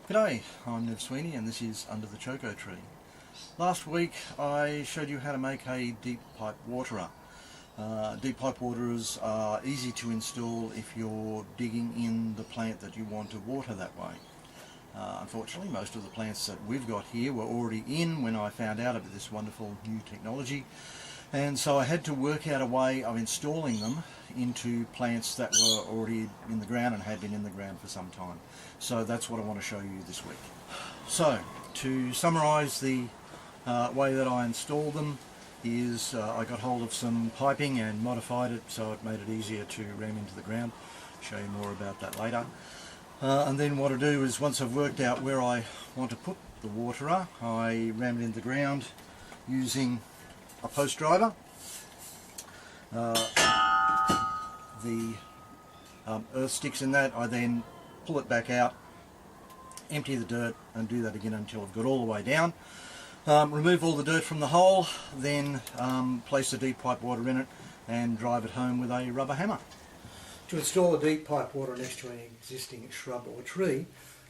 G'day, I'm Nev Sweeney and this is Under the Choco Tree. Last week I showed you how to make a deep pipe waterer. Deep pipe waterers are easy to install if you're digging in the plant that you want to water that way. Unfortunately, most of the plants that we've got here were already in when I found out about this wonderful new technology, and so I had to work out a way of installing them into plants that were already in the ground and had been in the ground for some time. So that's what I want to show you this week. So to summarise the way that I installed them is I got hold of some piping and modified it so it made it easier to ram into the ground. I'll show you more about that later. And then what I do is, once I've worked out where I want to put the waterer, I ram it into the ground using a post driver. The earth sticks in that. I then pull it back out, empty the dirt, and do that again until I've got all the way down. Remove all the dirt from the hole, then place the deep pipe water in it and drive it home with a rubber hammer. To install a deep pipe water next to an existing shrub or tree,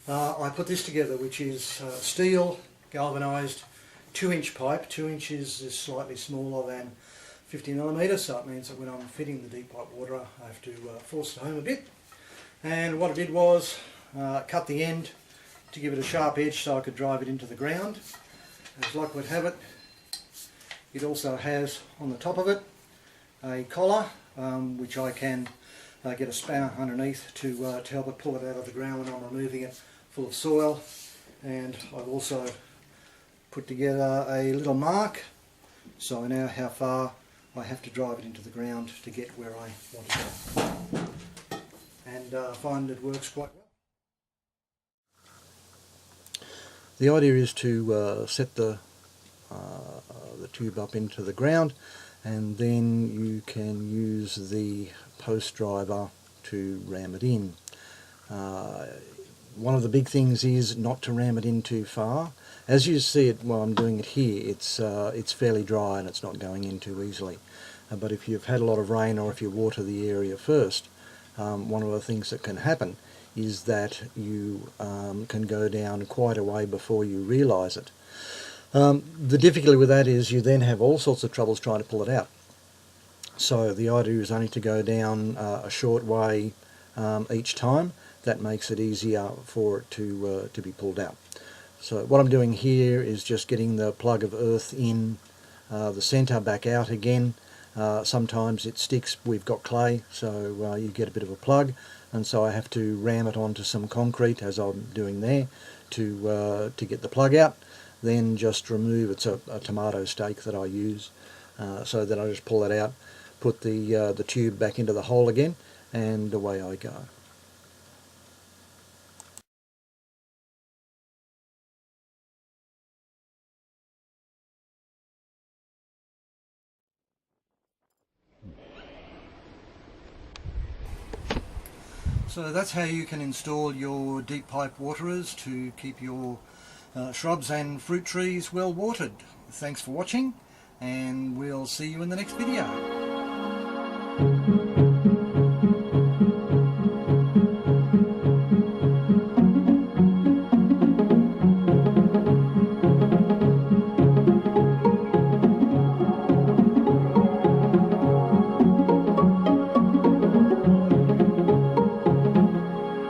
I put this together, which is steel galvanised 2-inch pipe. 2 inches is slightly smaller than 50mm, so it means that when I'm fitting the deep pipe waterer I have to force it home a bit. And what I did was cut the end to give it a sharp edge so I could drive it into the ground. As luck would have it, it also has on the top of it a collar, which I can get a spanner underneath to help it pull it out of the ground when I'm removing it full of soil. And I've also put together a little mark so I know how far I have to drive it into the ground to get where I want to go. And I find it works quite well. The idea is to set the tube up into the ground, and then you can use the post driver to ram it in. One of the big things is not to ram it in too far. As you see it while I'm doing it here, it's fairly dry and it's not going in too easily. But if you've had a lot of rain, or if you water the area first, one of the things that can happen is that you can go down quite a way before you realise it. The difficulty with that is you then have all sorts of troubles trying to pull it out. So the idea is only to go down a short way each time. That makes it easier for it to be pulled out. So what I'm doing here is just getting the plug of earth in the centre, back out again. Sometimes it sticks. We've got clay, so you get a bit of a plug, and so I have to ram it onto some concrete, as I'm doing there, to get the plug out. Then just remove, it's a tomato stake that I use, so that I just pull it out, put the tube back into the hole again, and away I go. So that's how you can install your deep pipe waterers to keep your shrubs and fruit trees well watered. Thanks for watching, and we'll see you in the next video.